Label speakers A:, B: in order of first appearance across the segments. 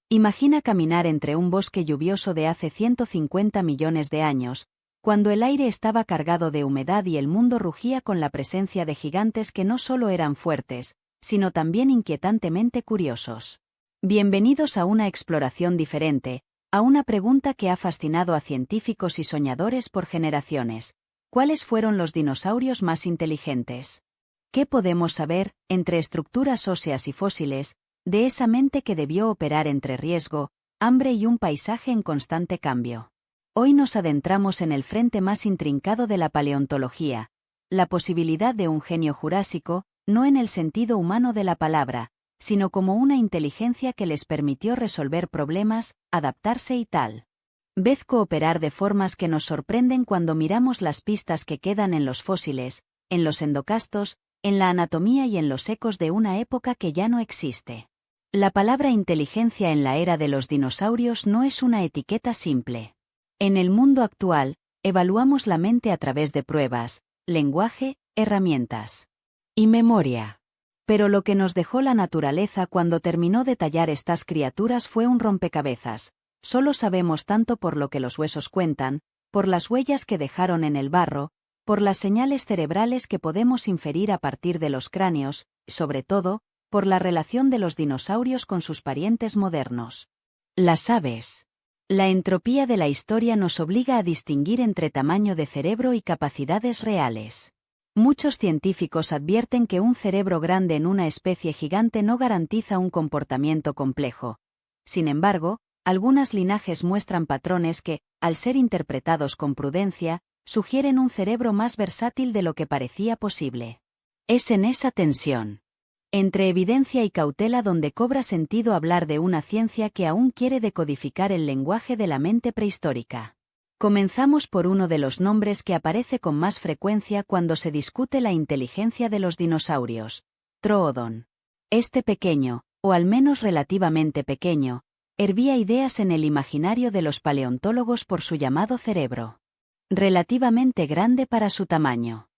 A: Imagina caminar entre un bosque lluvioso de hace 150 millones de años, cuando el aire estaba cargado de humedad y el mundo rugía con la presencia de gigantes que no solo eran fuertes, sino también inquietantemente curiosos. Bienvenidos a una exploración diferente, a una pregunta que ha fascinado a científicos y soñadores por generaciones. ¿Cuáles fueron los dinosaurios más inteligentes? ¿Qué podemos saber, entre estructuras óseas y fósiles, de esa mente que debió operar entre riesgo, hambre y un paisaje en constante cambio? Hoy nos adentramos en el frente más intrincado de la paleontología, la posibilidad de un genio jurásico, no en el sentido humano de la palabra, sino como una inteligencia que les permitió resolver problemas, adaptarse y tal vez cooperar de formas que nos sorprenden cuando miramos las pistas que quedan en los fósiles, en los endocastos, en la anatomía y en los ecos de una época que ya no existe. La palabra inteligencia en la era de los dinosaurios no es una etiqueta simple. En el mundo actual, evaluamos la mente a través de pruebas, lenguaje, herramientas y memoria. Pero lo que nos dejó la naturaleza cuando terminó de tallar estas criaturas fue un rompecabezas. Solo sabemos tanto por lo que los huesos cuentan, por las huellas que dejaron en el barro, por las señales cerebrales que podemos inferir a partir de los cráneos, y sobre todo, por la relación de los dinosaurios con sus parientes modernos. Las aves. La entropía de la historia nos obliga a distinguir entre tamaño de cerebro y capacidades reales. Muchos científicos advierten que un cerebro grande en una especie gigante no garantiza un comportamiento complejo. Sin embargo, algunos linajes muestran patrones que, al ser interpretados con prudencia, sugieren un cerebro más versátil de lo que parecía posible. Es en esa tensión entre evidencia y cautela donde cobra sentido hablar de una ciencia que aún quiere decodificar el lenguaje de la mente prehistórica. Comenzamos por uno de los nombres que aparece con más frecuencia cuando se discute la inteligencia de los dinosaurios: Troodon. Este pequeño, o al menos relativamente pequeño, hervía ideas en el imaginario de los paleontólogos por su llamado cerebro relativamente grande para su tamaño.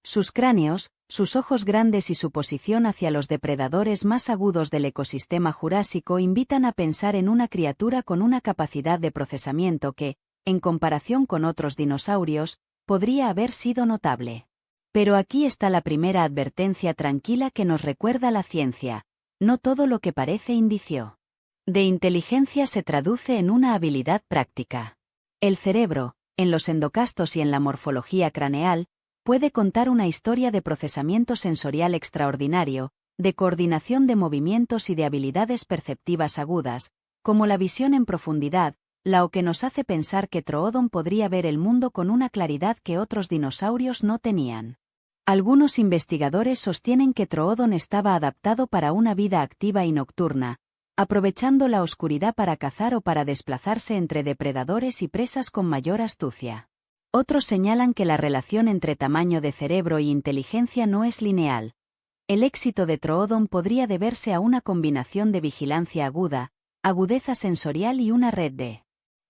A: Sus cráneos, sus ojos grandes y su posición hacia los depredadores más agudos del ecosistema jurásico invitan a pensar en una criatura con una capacidad de procesamiento que, en comparación con otros dinosaurios, podría haber sido notable. Pero aquí está la primera advertencia tranquila que nos recuerda la ciencia: no todo lo que parece indicio de inteligencia se traduce en una habilidad práctica. El cerebro, en los endocastos y en la morfología craneal, puede contar una historia de procesamiento sensorial extraordinario, de coordinación de movimientos y de habilidades perceptivas agudas, como la visión en profundidad, lo que nos hace pensar que Troodon podría ver el mundo con una claridad que otros dinosaurios no tenían. Algunos investigadores sostienen que Troodon estaba adaptado para una vida activa y nocturna, aprovechando la oscuridad para cazar o para desplazarse entre depredadores y presas con mayor astucia. Otros señalan que la relación entre tamaño de cerebro y inteligencia no es lineal. El éxito de Troodon podría deberse a una combinación de vigilancia aguda, agudeza sensorial y una red de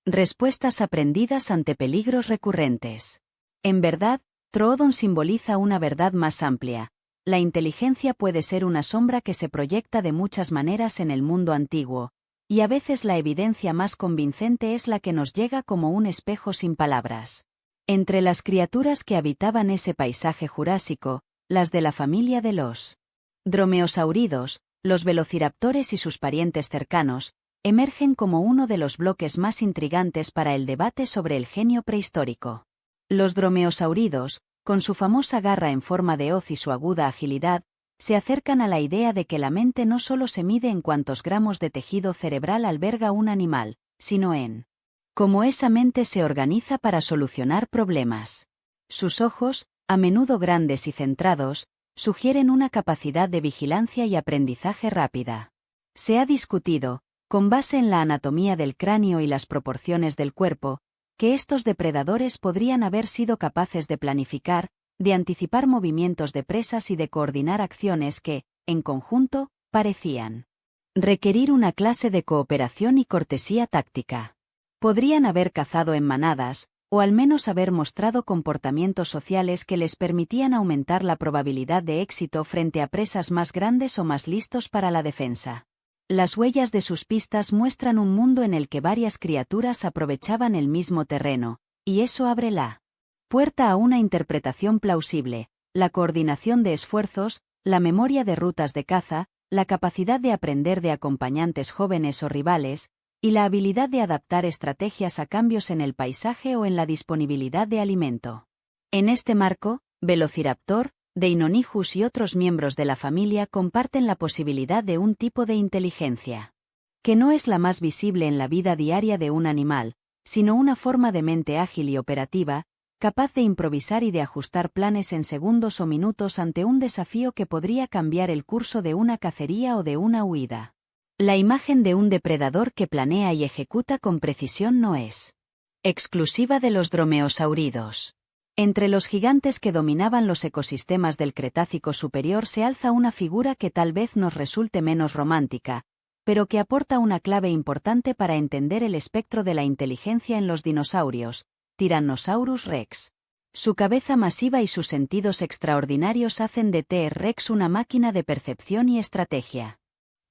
A: respuestas aprendidas ante peligros recurrentes. En verdad, Troodon simboliza una verdad más amplia. La inteligencia puede ser una sombra que se proyecta de muchas maneras en el mundo antiguo, y a veces la evidencia más convincente es la que nos llega como un espejo sin palabras. Entre las criaturas que habitaban ese paisaje jurásico, las de la familia de los dromeosauridos, los velociraptores y sus parientes cercanos, emergen como uno de los bloques más intrigantes para el debate sobre el genio prehistórico. Los dromeosauridos, con su famosa garra en forma de hoz y su aguda agilidad, se acercan a la idea de que la mente no solo se mide en cuántos gramos de tejido cerebral alberga un animal, sino en cómo esa mente se organiza para solucionar problemas. Sus ojos, a menudo grandes y centrados, sugieren una capacidad de vigilancia y aprendizaje rápida. Se ha discutido, con base en la anatomía del cráneo y las proporciones del cuerpo, que estos depredadores podrían haber sido capaces de planificar, de anticipar movimientos de presas y de coordinar acciones que, en conjunto, parecían requerir una clase de cooperación y cortesía táctica. Podrían haber cazado en manadas, o al menos haber mostrado comportamientos sociales que les permitían aumentar la probabilidad de éxito frente a presas más grandes o más listos para la defensa. Las huellas de sus pistas muestran un mundo en el que varias criaturas aprovechaban el mismo terreno, y eso abre la puerta a una interpretación plausible, la coordinación de esfuerzos, la memoria de rutas de caza, la capacidad de aprender de acompañantes jóvenes o rivales, y la habilidad de adaptar estrategias a cambios en el paisaje o en la disponibilidad de alimento. En este marco, Velociraptor, Deinonychus y otros miembros de la familia comparten la posibilidad de un tipo de inteligencia que no es la más visible en la vida diaria de un animal, sino una forma de mente ágil y operativa, capaz de improvisar y de ajustar planes en segundos o minutos ante un desafío que podría cambiar el curso de una cacería o de una huida. La imagen de un depredador que planea y ejecuta con precisión no es exclusiva de los dromeosáuridos. Entre los gigantes que dominaban los ecosistemas del Cretácico superior se alza una figura que tal vez nos resulte menos romántica, pero que aporta una clave importante para entender el espectro de la inteligencia en los dinosaurios, Tyrannosaurus rex. Su cabeza masiva y sus sentidos extraordinarios hacen de T-Rex una máquina de percepción y estrategia.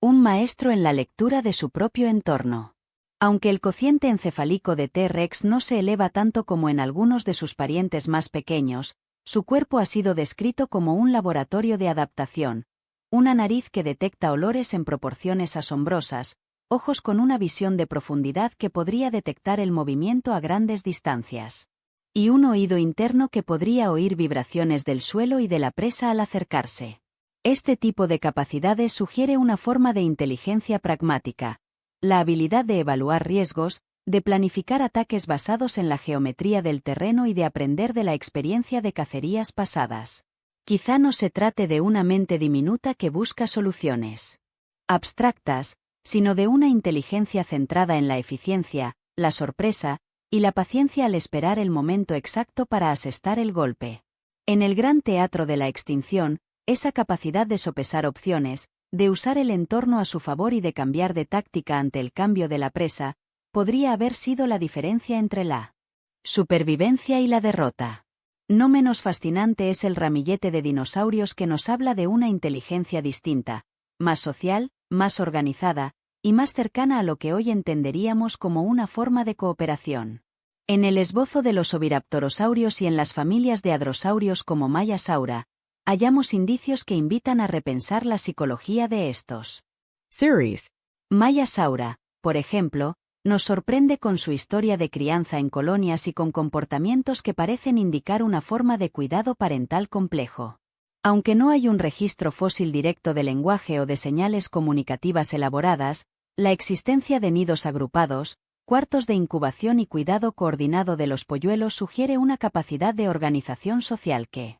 A: Un maestro en la lectura de su propio entorno. Aunque el cociente encefálico de T-Rex no se eleva tanto como en algunos de sus parientes más pequeños, su cuerpo ha sido descrito como un laboratorio de adaptación, una nariz que detecta olores en proporciones asombrosas, ojos con una visión de profundidad que podría detectar el movimiento a grandes distancias, y un oído interno que podría oír vibraciones del suelo y de la presa al acercarse. Este tipo de capacidades sugiere una forma de inteligencia pragmática, la habilidad de evaluar riesgos, de planificar ataques basados en la geometría del terreno y de aprender de la experiencia de cacerías pasadas. Quizá no se trate de una mente diminuta que busca soluciones abstractas, sino de una inteligencia centrada en la eficiencia, la sorpresa, y la paciencia al esperar el momento exacto para asestar el golpe. En el gran teatro de la extinción, esa capacidad de sopesar opciones, de usar el entorno a su favor y de cambiar de táctica ante el cambio de la presa, podría haber sido la diferencia entre la supervivencia y la derrota. No menos fascinante es el ramillete de dinosaurios que nos habla de una inteligencia distinta, más social, más organizada, y más cercana a lo que hoy entenderíamos como una forma de cooperación. En el esbozo de los oviraptorosaurios y en las familias de hadrosaurios como Mayasaura, hallamos indicios que invitan a repensar la psicología de estos series. Mayasaura, por ejemplo, nos sorprende con su historia de crianza en colonias y con comportamientos que parecen indicar una forma de cuidado parental complejo. Aunque no hay un registro fósil directo de lenguaje o de señales comunicativas elaboradas, la existencia de nidos agrupados, cuartos de incubación y cuidado coordinado de los polluelos sugiere una capacidad de organización social que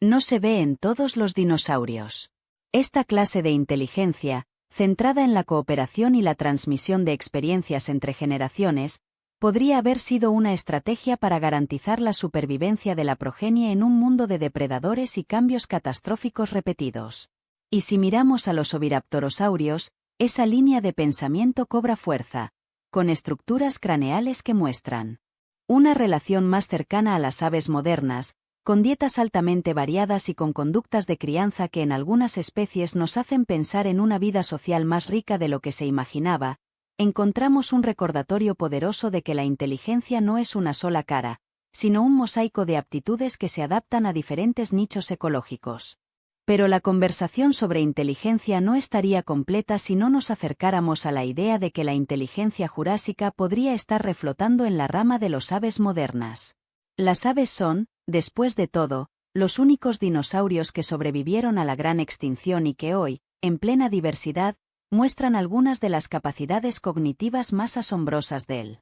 A: no se ve en todos los dinosaurios. Esta clase de inteligencia, centrada en la cooperación y la transmisión de experiencias entre generaciones, podría haber sido una estrategia para garantizar la supervivencia de la progenie en un mundo de depredadores y cambios catastróficos repetidos. Y si miramos a los oviraptorosaurios, esa línea de pensamiento cobra fuerza, con estructuras craneales que muestran una relación más cercana a las aves modernas, con dietas altamente variadas y con conductas de crianza que en algunas especies nos hacen pensar en una vida social más rica de lo que se imaginaba. Encontramos un recordatorio poderoso de que la inteligencia no es una sola cara, sino un mosaico de aptitudes que se adaptan a diferentes nichos ecológicos. Pero la conversación sobre inteligencia no estaría completa si no nos acercáramos a la idea de que la inteligencia jurásica podría estar reflotando en la rama de los aves modernas. Las aves son, después de todo, los únicos dinosaurios que sobrevivieron a la gran extinción y que hoy, en plena diversidad, muestran algunas de las capacidades cognitivas más asombrosas del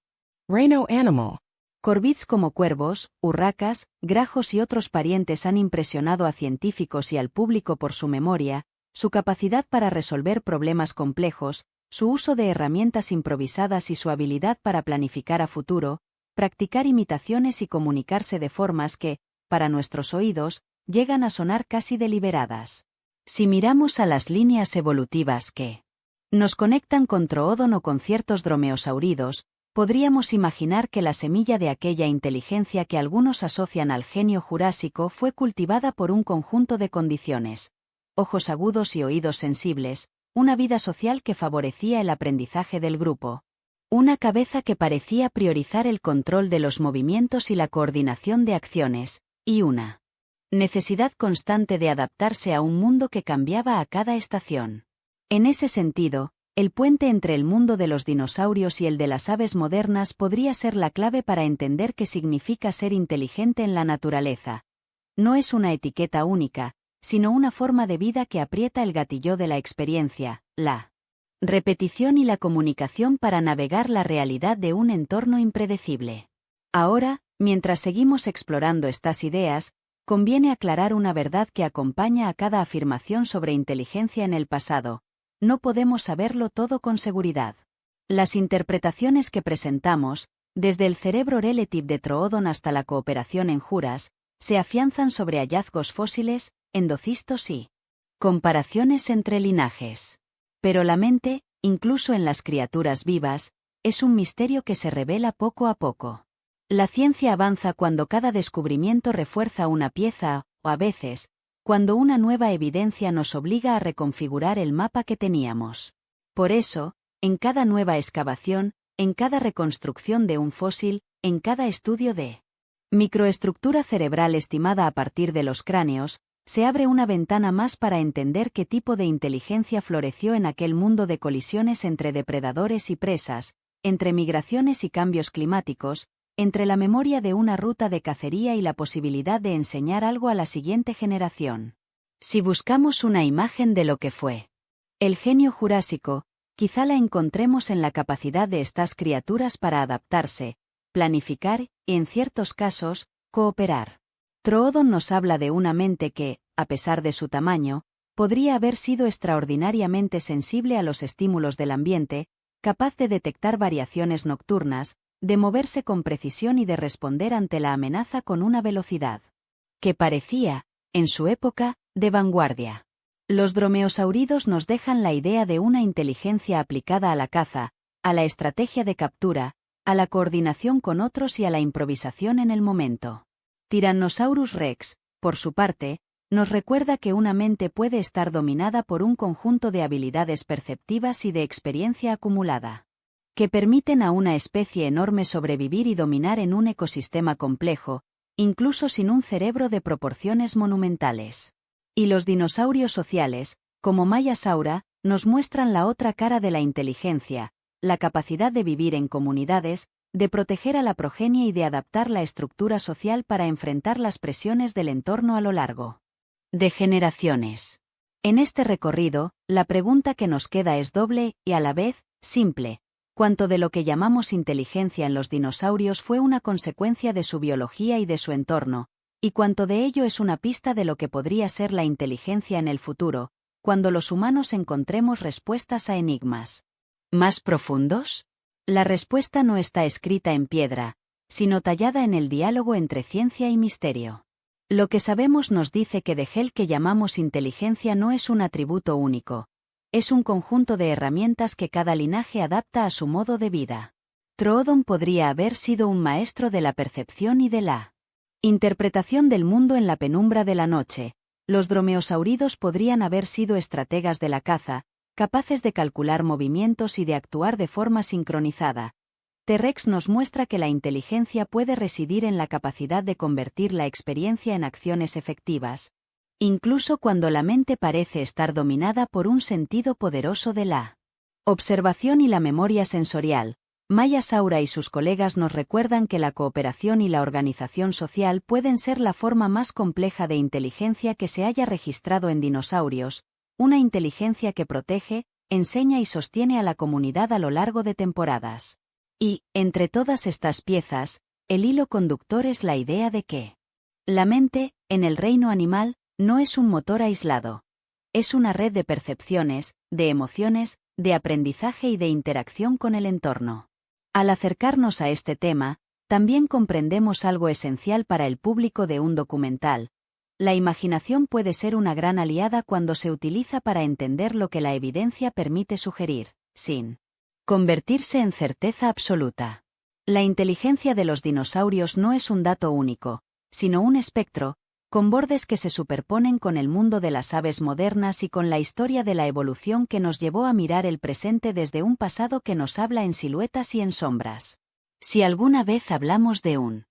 A: reino animal. Corvids como cuervos, urracas, grajos y otros parientes han impresionado a científicos y al público por su memoria, su capacidad para resolver problemas complejos, su uso de herramientas improvisadas y su habilidad para planificar a futuro, practicar imitaciones y comunicarse de formas que, para nuestros oídos, llegan a sonar casi deliberadas. Si miramos a las líneas evolutivas que nos conectan con Troodon o con ciertos dromeosauridos, podríamos imaginar que la semilla de aquella inteligencia que algunos asocian al genio jurásico fue cultivada por un conjunto de condiciones: ojos agudos y oídos sensibles, una vida social que favorecía el aprendizaje del grupo, una cabeza que parecía priorizar el control de los movimientos y la coordinación de acciones, y una necesidad constante de adaptarse a un mundo que cambiaba a cada estación. En ese sentido, el puente entre el mundo de los dinosaurios y el de las aves modernas podría ser la clave para entender qué significa ser inteligente en la naturaleza. No es una etiqueta única, sino una forma de vida que aprieta el gatillo de la experiencia, la repetición y la comunicación para navegar la realidad de un entorno impredecible. Ahora, mientras seguimos explorando estas ideas, conviene aclarar una verdad que acompaña a cada afirmación sobre inteligencia en el pasado. No podemos saberlo todo con seguridad. Las interpretaciones que presentamos, desde el cerebro relative de Troodon hasta la cooperación en juras, se afianzan sobre hallazgos fósiles, endocistos y comparaciones entre linajes. Pero la mente, incluso en las criaturas vivas, es un misterio que se revela poco a poco. La ciencia avanza cuando cada descubrimiento refuerza una pieza, o a veces, cuando una nueva evidencia nos obliga a reconfigurar el mapa que teníamos. Por eso, en cada nueva excavación, en cada reconstrucción de un fósil, en cada estudio de microestructura cerebral estimada a partir de los cráneos, se abre una ventana más para entender qué tipo de inteligencia floreció en aquel mundo de colisiones entre depredadores y presas, entre migraciones y cambios climáticos, entre la memoria de una ruta de cacería y la posibilidad de enseñar algo a la siguiente generación. Si buscamos una imagen de lo que fue el genio jurásico, quizá la encontremos en la capacidad de estas criaturas para adaptarse, planificar y, en ciertos casos, cooperar. Troodon nos habla de una mente que, a pesar de su tamaño, podría haber sido extraordinariamente sensible a los estímulos del ambiente, capaz de detectar variaciones nocturnas, de moverse con precisión y de responder ante la amenaza con una velocidad que parecía, en su época, de vanguardia. Los dromeosáuridos nos dejan la idea de una inteligencia aplicada a la caza, a la estrategia de captura, a la coordinación con otros y a la improvisación en el momento. Tyrannosaurus Rex, por su parte, nos recuerda que una mente puede estar dominada por un conjunto de habilidades perceptivas y de experiencia acumulada, que permiten a una especie enorme sobrevivir y dominar en un ecosistema complejo, incluso sin un cerebro de proporciones monumentales. Y los dinosaurios sociales, como Maiasaura, nos muestran la otra cara de la inteligencia, la capacidad de vivir en comunidades, de proteger a la progenie y de adaptar la estructura social para enfrentar las presiones del entorno a lo largo de generaciones. En este recorrido, la pregunta que nos queda es doble y a la vez simple. ¿Cuánto de lo que llamamos inteligencia en los dinosaurios fue una consecuencia de su biología y de su entorno, y cuánto de ello es una pista de lo que podría ser la inteligencia en el futuro, cuando los humanos encontremos respuestas a enigmas más profundos? La respuesta no está escrita en piedra, sino tallada en el diálogo entre ciencia y misterio. Lo que sabemos nos dice que de el que llamamos inteligencia no es un atributo único. Es un conjunto de herramientas que cada linaje adapta a su modo de vida. Troodon podría haber sido un maestro de la percepción y de la interpretación del mundo en la penumbra de la noche. Los dromeosáuridos podrían haber sido estrategas de la caza, capaces de calcular movimientos y de actuar de forma sincronizada. T-Rex nos muestra que la inteligencia puede residir en la capacidad de convertir la experiencia en acciones efectivas, incluso cuando la mente parece estar dominada por un sentido poderoso de la observación y la memoria sensorial. Maiasaura y sus colegas nos recuerdan que la cooperación y la organización social pueden ser la forma más compleja de inteligencia que se haya registrado en dinosaurios, una inteligencia que protege, enseña y sostiene a la comunidad a lo largo de temporadas. Y, entre todas estas piezas, el hilo conductor es la idea de que la mente, en el reino animal, no es un motor aislado. Es una red de percepciones, de emociones, de aprendizaje y de interacción con el entorno. Al acercarnos a este tema, también comprendemos algo esencial para el público de un documental. La imaginación puede ser una gran aliada cuando se utiliza para entender lo que la evidencia permite sugerir, sin convertirse en certeza absoluta. La inteligencia de los dinosaurios no es un dato único, sino un espectro, con bordes que se superponen con el mundo de las aves modernas y con la historia de la evolución que nos llevó a mirar el presente desde un pasado que nos habla en siluetas y en sombras. Si alguna vez hablamos de un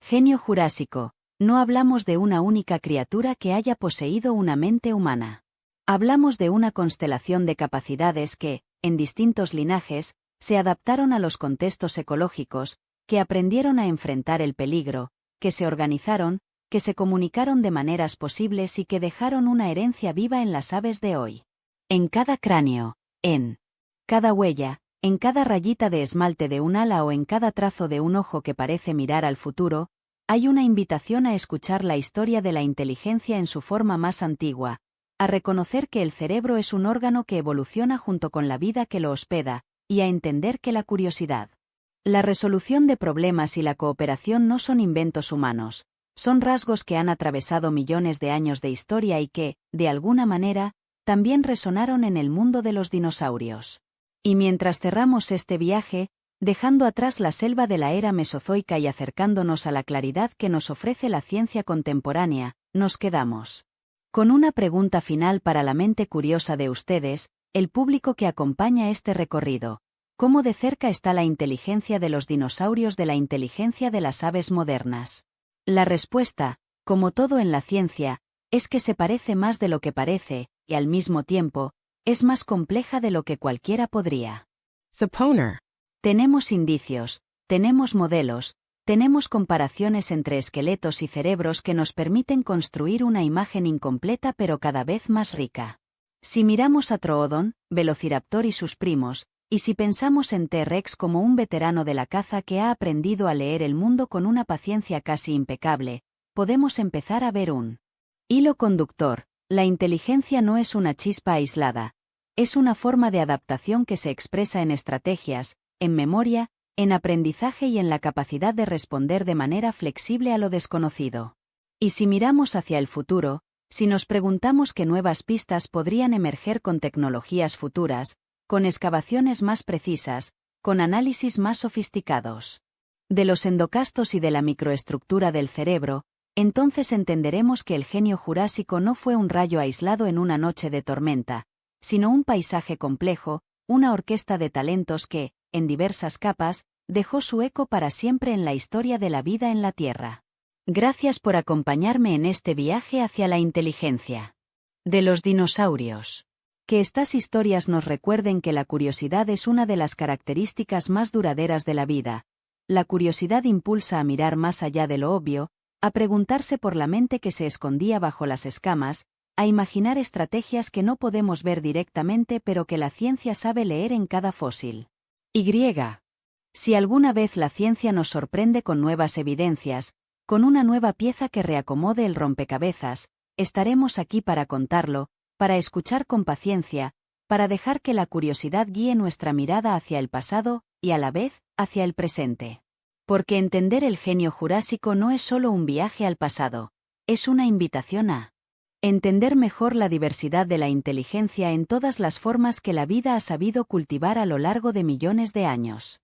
A: genio jurásico, no hablamos de una única criatura que haya poseído una mente humana. Hablamos de una constelación de capacidades que, en distintos linajes, se adaptaron a los contextos ecológicos, que aprendieron a enfrentar el peligro, que se organizaron, que se comunicaron de maneras posibles y que dejaron una herencia viva en las aves de hoy. En cada cráneo, en cada huella, en cada rayita de esmalte de un ala o en cada trazo de un ojo que parece mirar al futuro, hay una invitación a escuchar la historia de la inteligencia en su forma más antigua, a reconocer que el cerebro es un órgano que evoluciona junto con la vida que lo hospeda, y a entender que la curiosidad, la resolución de problemas y la cooperación no son inventos humanos, son rasgos que han atravesado millones de años de historia y que, de alguna manera, también resonaron en el mundo de los dinosaurios. Y mientras cerramos este viaje, dejando atrás la selva de la era mesozoica y acercándonos a la claridad que nos ofrece la ciencia contemporánea, nos quedamos con una pregunta final para la mente curiosa de ustedes, el público que acompaña este recorrido. ¿Cómo de cerca está la inteligencia de los dinosaurios de la inteligencia de las aves modernas? La respuesta, como todo en la ciencia, es que se parece más de lo que parece, y al mismo tiempo, es más compleja de lo que cualquiera podría suponer. Tenemos indicios, tenemos modelos, tenemos comparaciones entre esqueletos y cerebros que nos permiten construir una imagen incompleta pero cada vez más rica. Si miramos a Troodon, Velociraptor y sus primos, y si pensamos en T-Rex como un veterano de la caza que ha aprendido a leer el mundo con una paciencia casi impecable, podemos empezar a ver un hilo conductor. La inteligencia no es una chispa aislada, es una forma de adaptación que se expresa en estrategias, en memoria, en aprendizaje y en la capacidad de responder de manera flexible a lo desconocido. Y si miramos hacia el futuro, si nos preguntamos qué nuevas pistas podrían emerger con tecnologías futuras, con excavaciones más precisas, con análisis más sofisticados de los endocastos y de la microestructura del cerebro, entonces entenderemos que el genio jurásico no fue un rayo aislado en una noche de tormenta, sino un paisaje complejo, una orquesta de talentos que, en diversas capas, dejó su eco para siempre en la historia de la vida en la Tierra. Gracias por acompañarme en este viaje hacia la inteligencia de los dinosaurios. Que estas historias nos recuerden que la curiosidad es una de las características más duraderas de la vida. La curiosidad impulsa a mirar más allá de lo obvio, a preguntarse por la mente que se escondía bajo las escamas, a imaginar estrategias que no podemos ver directamente pero que la ciencia sabe leer en cada fósil. Si alguna vez la ciencia nos sorprende con nuevas evidencias, con una nueva pieza que reacomode el rompecabezas, estaremos aquí para contarlo, para escuchar con paciencia, para dejar que la curiosidad guíe nuestra mirada hacia el pasado, y a la vez, hacia el presente. Porque entender el genio jurásico no es solo un viaje al pasado, es una invitación a entender mejor la diversidad de la inteligencia en todas las formas que la vida ha sabido cultivar a lo largo de millones de años.